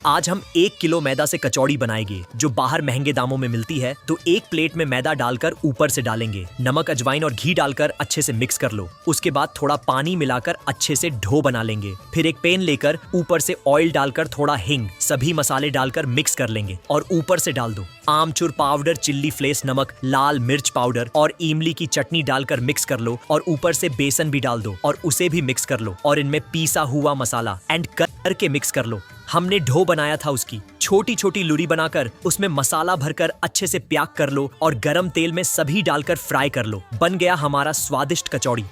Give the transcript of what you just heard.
आज हम 1 किलो मैदा से कचौड़ी बनाएंगे जो बाहर महंगे दामों में मिलती है। तो एक प्लेट में मैदा डालकर ऊपर से डालेंगे, नमक, अजवाइन और घी डालकर अच्छे से मिक्स कर लो। उसके बाद थोड़ा पानी मिलाकर अच्छे से डो बना लेंगे। फिर एक पैन लेकर ऊपर से ऑयल डालकर थोड़ा हिंग, सभी मसाले डालकर मिक्स कर लेंगे और ऊपर से डाल दो आमचूर पाउडर, चिल्ली फ्लेक्स, नमक, लाल मिर्च पाउडर और इमली की चटनी डालकर मिक्स कर लो और ऊपर से बेसन भी डाल दो और उसे भी मिक्स कर लो और इनमें पीसा हुआ मसाला एंड करके मिक्स कर लो। हमने डो बनाया था उसकी छोटी छोटी लूरी बनाकर उसमें मसाला भरकर अच्छे से प्याक कर लो और गरम तेल में सभी डालकर फ्राई कर लो। बन गया हमारा स्वादिष्ट कचौड़ी।